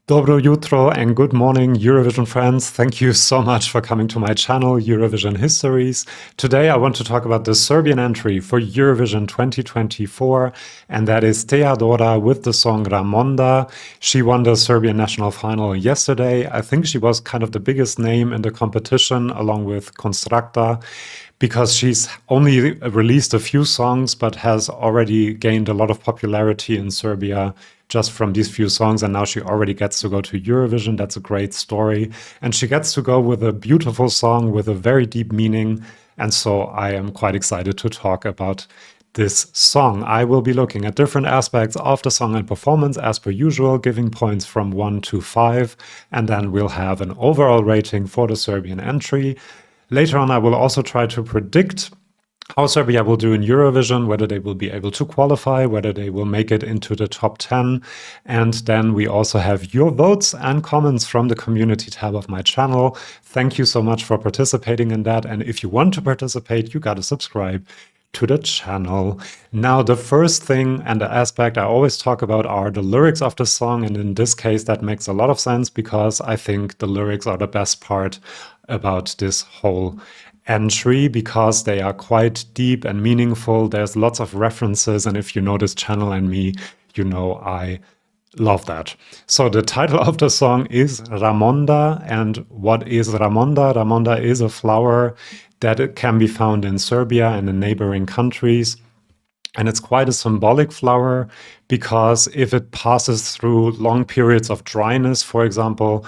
Dobro jutro and good morning, Eurovision friends. Thank you so much for coming to my channel, Eurovision Histories. Today I want to talk about the Serbian entry for Eurovision 2024, and that is Teya Dora with the song Ramonda. She won the Serbian national final yesterday. I think she was kind of the biggest name in the competition, along with Konstrakta, because she's only released a few songs but has already gained a lot of popularity in Serbia just from these few songs, and now she already gets to go to Eurovision. That's a great story, and she gets to go with a beautiful song with a very deep meaning, and so I am quite excited to talk about this song. I will be looking at different aspects of the song and performance as per usual, giving points from 1 to 5, and then we'll have an overall rating for the Serbian entry. Later on, I will also try to predict how Serbia will do in Eurovision, whether they will be able to qualify, whether they will make it into the top 10. And then we also have your votes and comments from the community tab of my channel. Thank you so much for participating in that. And if you want to participate, you gotta subscribe to the channel. Now, the first thing and the aspect I always talk about are the lyrics of the song. And in this case, that makes a lot of sense because I think the lyrics are the best part about this whole entry because they are quite deep and meaningful. There's lots of references, and if you know this channel and me, you know I love that. So the title of the song is Ramonda, and what is Ramonda? Ramonda is a flower that can be found in Serbia and in neighboring countries. And it's quite a symbolic flower because if it passes through long periods of dryness, for example,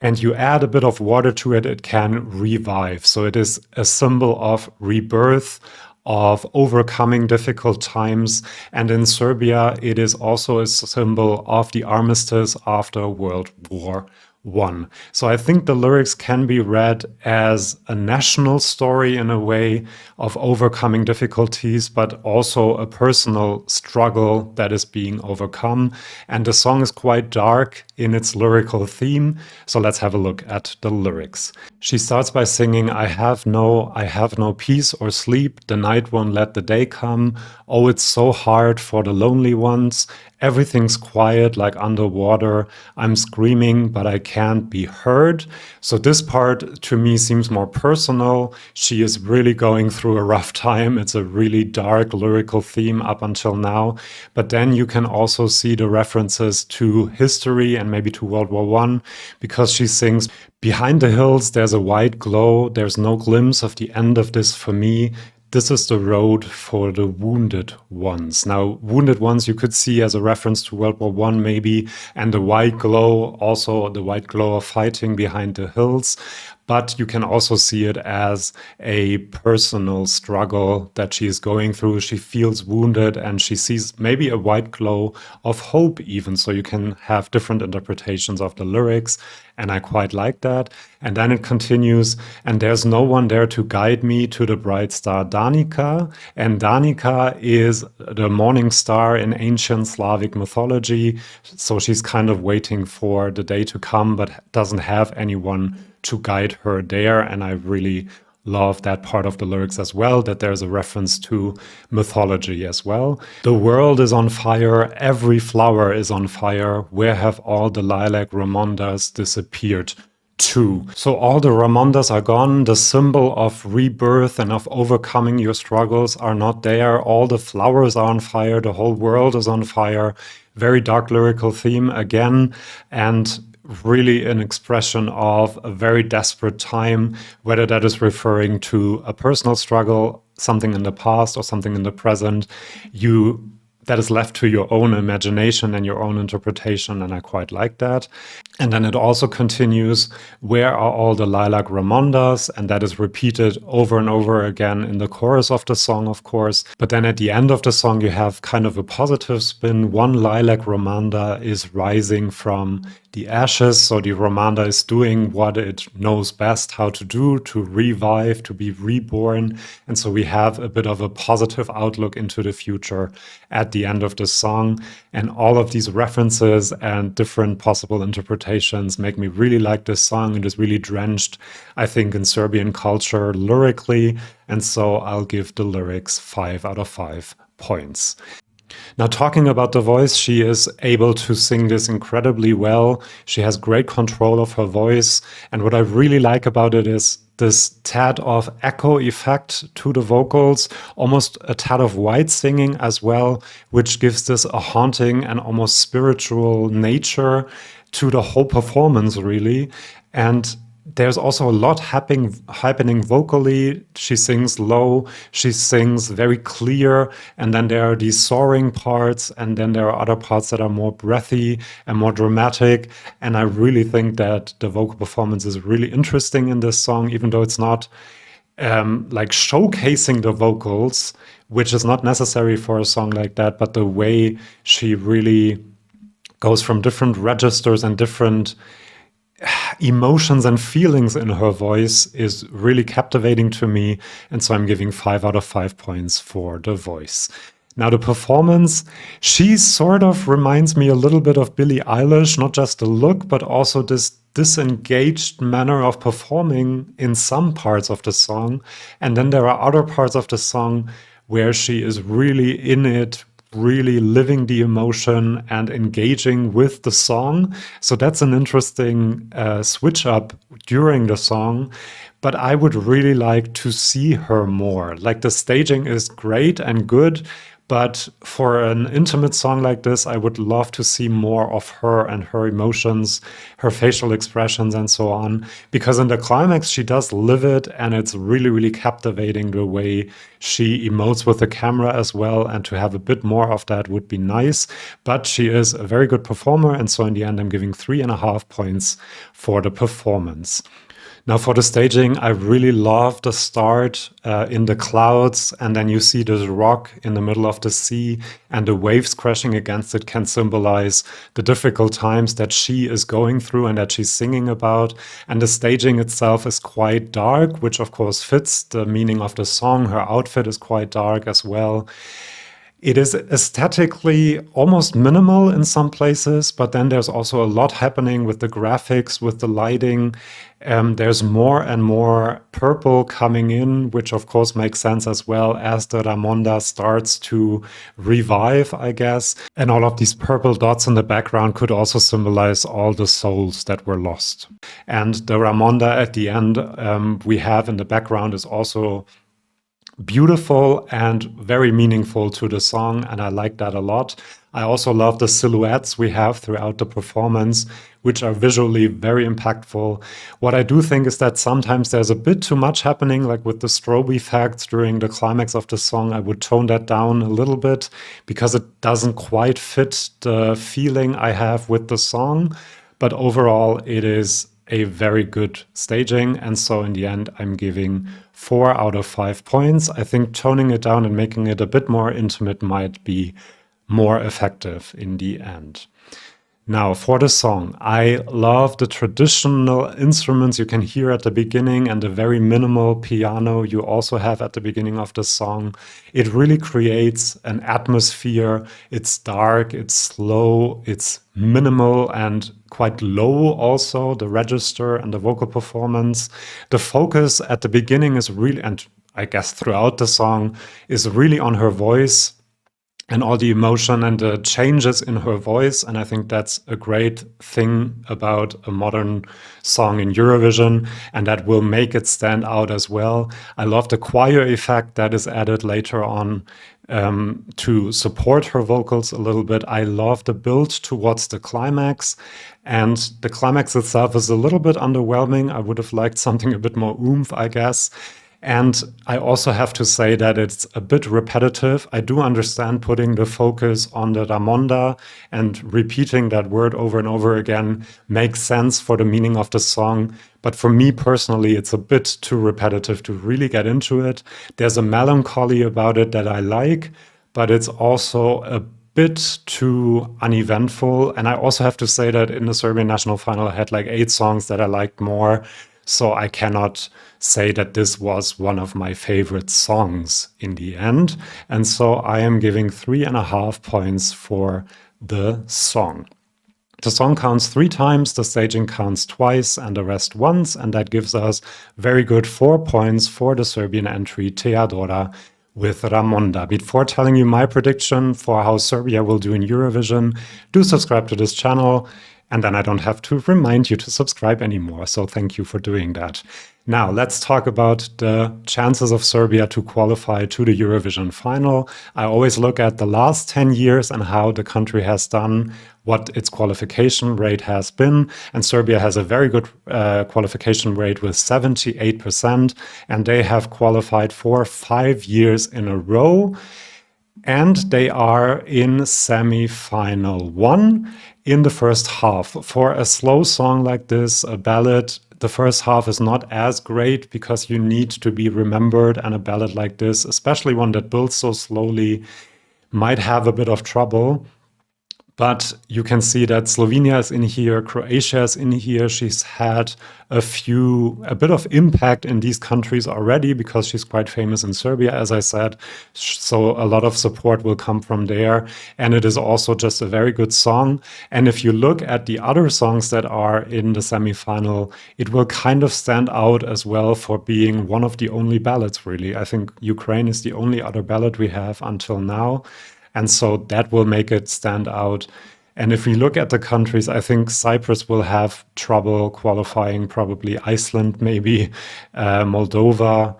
and you add a bit of water to it, it can revive. So it is a symbol of rebirth, of overcoming difficult times. And in Serbia, it is also a symbol of the armistice after World War I. So I think the lyrics can be read as a national story in a way of overcoming difficulties, but also a personal struggle that is being overcome. And the song is quite dark in its lyrical theme. So let's have a look at the lyrics. She starts by singing, I have no peace or sleep. The night won't let the day come. Oh, it's so hard for the lonely ones. Everything's quiet like underwater. I'm screaming, but I can't be heard. So this part to me seems more personal. She is really going through a rough time. It's a really dark lyrical theme up until now. But then you can also see the references to history and maybe to World War I, because she sings, behind the hills there's a white glow. There's no glimpse of the end of this for me. This is the road for the wounded ones. Now, wounded ones you could see as a reference to World War I maybe, and the white glow, also the white glow of fighting behind the hills. But you can also see it as a personal struggle that she is going through. She feels wounded and she sees maybe a white glow of hope even. So you can have different interpretations of the lyrics, and I quite like that. And then it continues, and there's no one there to guide me to the bright star Danica. And Danica is the morning star in ancient Slavic mythology. So she's kind of waiting for the day to come, but doesn't have anyone to guide her there. And I really love that part of the lyrics as well, that there's a reference to mythology as well. The world is on fire, every flower is on fire. Where have all the lilac Ramondas disappeared to? So all the Ramondas are gone. The symbol of rebirth and of overcoming your struggles are not there. All the flowers are on fire. The whole world is on fire. Very dark lyrical theme again, and really an expression of a very desperate time, whether that is referring to a personal struggle, something in the past or something in the present, that is left to your own imagination and your own interpretation, and I quite like that. And then it also continues, where are all the lilac Ramondas? And that is repeated over and over again in the chorus of the song, of course. But then at the end of the song, you have kind of a positive spin. One lilac Ramonda is rising from the ashes. So the Ramonda is doing what it knows best how to do, to revive, to be reborn. And so we have a bit of a positive outlook into the future at the end of the song. And all of these references and different possible interpretations make me really like this song. It is really drenched, I think, in Serbian culture lyrically. And so I'll give the lyrics 5 out of 5 points. Now, talking about the voice, she is able to sing this incredibly well. She has great control of her voice. And what I really like about it is this tad of echo effect to the vocals, almost a tad of white singing as well, which gives this a haunting and almost spiritual nature to the whole performance, really. And there's also a lot happening vocally. She sings low, she sings very clear, and then there are these soaring parts, and then there are other parts that are more breathy and more dramatic. And I really think that the vocal performance is really interesting in this song, even though it's not like showcasing the vocals, which is not necessary for a song like that, but the way she really goes from different registers and different emotions and feelings in her voice is really captivating to me. And so I'm giving 5 out of 5 points for the voice. Now, the performance, she sort of reminds me a little bit of Billie Eilish, not just the look, but also this disengaged manner of performing in some parts of the song. And then there are other parts of the song where she is really in it, really living the emotion and engaging with the song. So that's an interesting switch up during the song. But I would really like to see her more. Like, the staging is great and good, but for an intimate song like this, I would love to see more of her and her emotions, her facial expressions, and so on. Because in the climax, she does live it, and it's really, really captivating the way she emotes with the camera as well. And to have a bit more of that would be nice. But she is a very good performer. And so in the end, I'm giving 3.5 points for the performance. Now, for the staging, I really love the start in the clouds, and then you see this rock in the middle of the sea, and the waves crashing against it can symbolize the difficult times that she is going through and that she's singing about. And the staging itself is quite dark, which of course fits the meaning of the song. Her outfit is quite dark as well. It is aesthetically almost minimal in some places, but then there's also a lot happening with the graphics, with the lighting. There's more and more purple coming in, which of course makes sense as well as the Ramonda starts to revive, I guess. And all of these purple dots in the background could also symbolize all the souls that were lost. And the Ramonda at the end we have in the background is also beautiful and very meaningful to the song, and I like that a lot. I also love the silhouettes we have throughout the performance, which are visually very impactful. What I do think is that sometimes there's a bit too much happening, like with the strobe effects during the climax of the song. I would tone that down a little bit because it doesn't quite fit the feeling I have with the song. But overall, it is a very good staging. And so in the end, I'm giving 4 out of 5 points. I think toning it down and making it a bit more intimate might be more effective in the end. Now, for the song, I love the traditional instruments you can hear at the beginning and the very minimal piano you also have at the beginning of the song. It really creates an atmosphere. It's dark, it's slow, it's minimal and quite low also, the register and the vocal performance. The focus at the beginning is really, and I guess throughout the song, is really on her voice and all the emotion and the changes in her voice. And I think that's a great thing about a modern song in Eurovision, and that will make it stand out as well. I love the choir effect that is added later on to support her vocals a little bit. I love the build towards the climax, and the climax itself is a little bit underwhelming. I would have liked something a bit more oomph, I guess. And I also have to say that it's a bit repetitive. I do understand putting the focus on the Ramonda and repeating that word over and over again makes sense for the meaning of the song. But for me personally, it's a bit too repetitive to really get into it. There's a melancholy about it that I like, but it's also a bit too uneventful. And I also have to say that in the Serbian national final, I had like 8 songs that I liked more. So I cannot say that this was one of my favorite songs in the end. And so I am giving 3.5 points for the song. The song counts 3 times, the staging counts twice, and the rest once. And that gives us very good 4 points for the Serbian entry, Teya Dora, with Ramonda. Before telling you my prediction for how Serbia will do in Eurovision, do subscribe to this channel, and then I don't have to remind you to subscribe anymore. So thank you for doing that. Now, let's talk about the chances of Serbia to qualify to the Eurovision final. I always look at the last 10 years and how the country has done, what its qualification rate has been. And Serbia has a very good qualification rate with 78%, and they have qualified for 5 years in a row. And they are in semi-final 1 in the first half. For a slow song like this, a ballad, the first half is not as great because you need to be remembered, and a ballad like this, especially one that builds so slowly, might have a bit of trouble. But you can see that Slovenia is in here, Croatia is in here. She's had a bit of impact in these countries already because she's quite famous in Serbia, as I said. So a lot of support will come from there. And it is also just a very good song. And if you look at the other songs that are in the semifinal, it will kind of stand out as well for being one of the only ballads, really. I think Ukraine is the only other ballad we have until now. And so that will make it stand out. And if we look at the countries, I think Cyprus will have trouble qualifying, probably Iceland, maybe Moldova.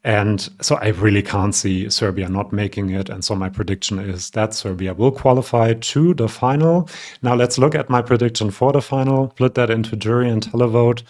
And so I really can't see Serbia not making it. And so my prediction is that Serbia will qualify to the final. Now let's look at my prediction for the final, split that into jury and televote.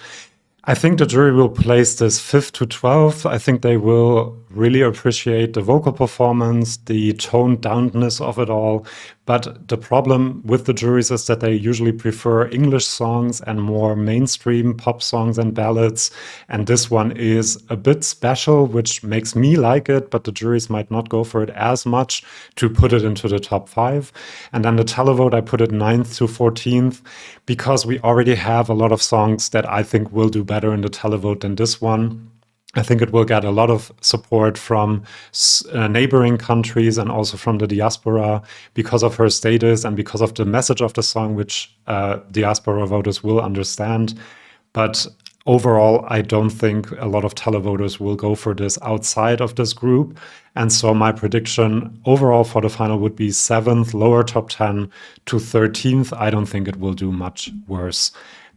I think the jury will place this 5th to 12th. I think they will really appreciate the vocal performance, the toned downness of it all. But the problem with the juries is that they usually prefer English songs and more mainstream pop songs and ballads. And this one is a bit special, which makes me like it, but the juries might not go for it as much to put it into the top 5. And then the televote, I put it 9th to 14th because we already have a lot of songs that I think will do better in the televote than this one. I think it will get a lot of support from neighboring countries and also from the diaspora because of her status and because of the message of the song, which diaspora voters will understand. But overall, I don't think a lot of televoters will go for this outside of this group. And so my prediction overall for the final would be 7th, lower top 10 to 13th. I don't think it will do much worse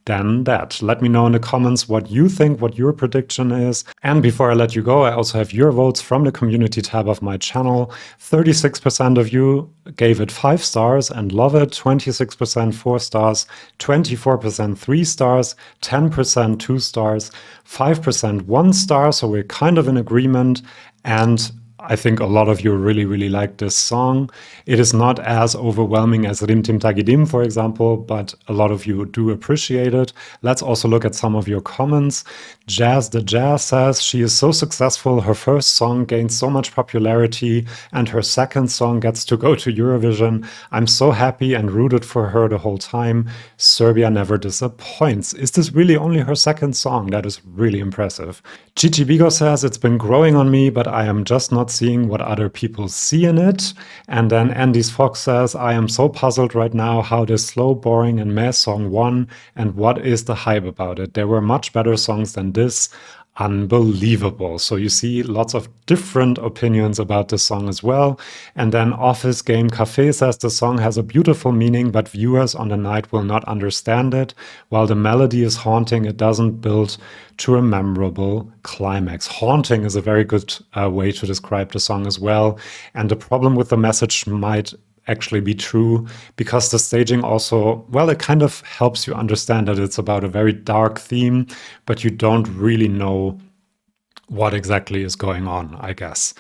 than that. Let me know in the comments what you think, what your prediction is. And before I let you go, I also have your votes from the community tab of my channel. 36% of you gave it 5 stars and love it, 26% 4 stars, 24% 3 stars, 10% 2 stars, 5% 1 star, so we're kind of in agreement, and I think a lot of you really, really like this song. It is not as overwhelming as Rim Tim Tagidim, for example, but a lot of you do appreciate it. Let's also look at some of your comments. Jazz the Jazz says, she is so successful, her first song gained so much popularity, and her second song gets to go to Eurovision. I'm so happy and rooted for her the whole time. Serbia never disappoints. Is this really only her second song? That is really impressive. Chichi Bigo says, it's been growing on me, but I am just not seeing what other people see in it. And then Andy's Fox says, I am so puzzled right now how this slow, boring and meh song won, and what is the hype about it? There were much better songs than this. Unbelievable. So you see lots of different opinions about this song as well. And then Office Game Cafe says the song has a beautiful meaning, but viewers on the night will not understand it. While the melody is haunting, it doesn't build to a memorable climax. Haunting is a very good way to describe the song as well. And the problem with the message might actually be true because the staging also, well, it kind of helps you understand that it's about a very dark theme, but you don't really know what exactly is going on, I guess.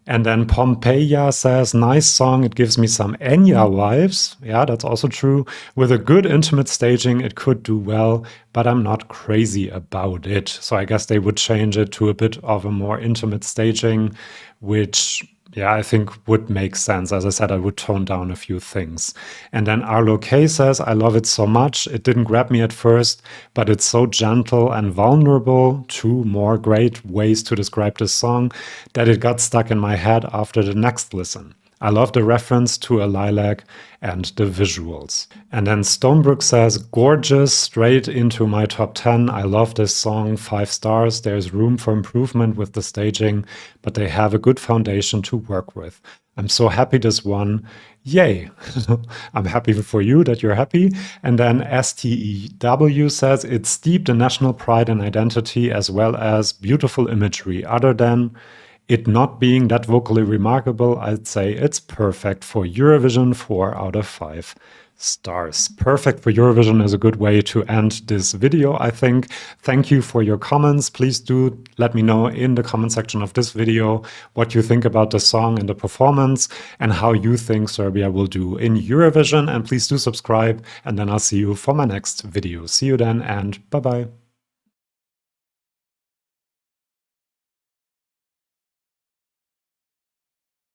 And then Pompeia says, nice song, it gives me some Enya vibes. Yeah, that's also true. With a good intimate staging, it could do well, but I'm not crazy about it. So I guess they would change it to a bit of a more intimate staging, which, yeah, I think would make sense. As I said, I would tone down a few things. And then Arlo K says, I love it so much. It didn't grab me at first, but it's so gentle and vulnerable. 2 more great ways to describe this song that it got stuck in my head after the next listen. I love the reference to a lilac and the visuals. And then Stonebrook says, gorgeous, straight into my top 10. I love this song, 5 stars. There's room for improvement with the staging, but they have a good foundation to work with. I'm so happy this won. Yay. I'm happy for you that you're happy. And then STEW says, it's steeped in national pride and identity as well as beautiful imagery. Other than it not being that vocally remarkable, I'd say it's perfect for Eurovision, 4 out of 5 stars. Perfect for Eurovision is a good way to end this video, I think. Thank you for your comments. Please do let me know in the comment section of this video what you think about the song and the performance and how you think Serbia will do in Eurovision. And please do subscribe, and then I'll see you for my next video. See you then, and bye-bye.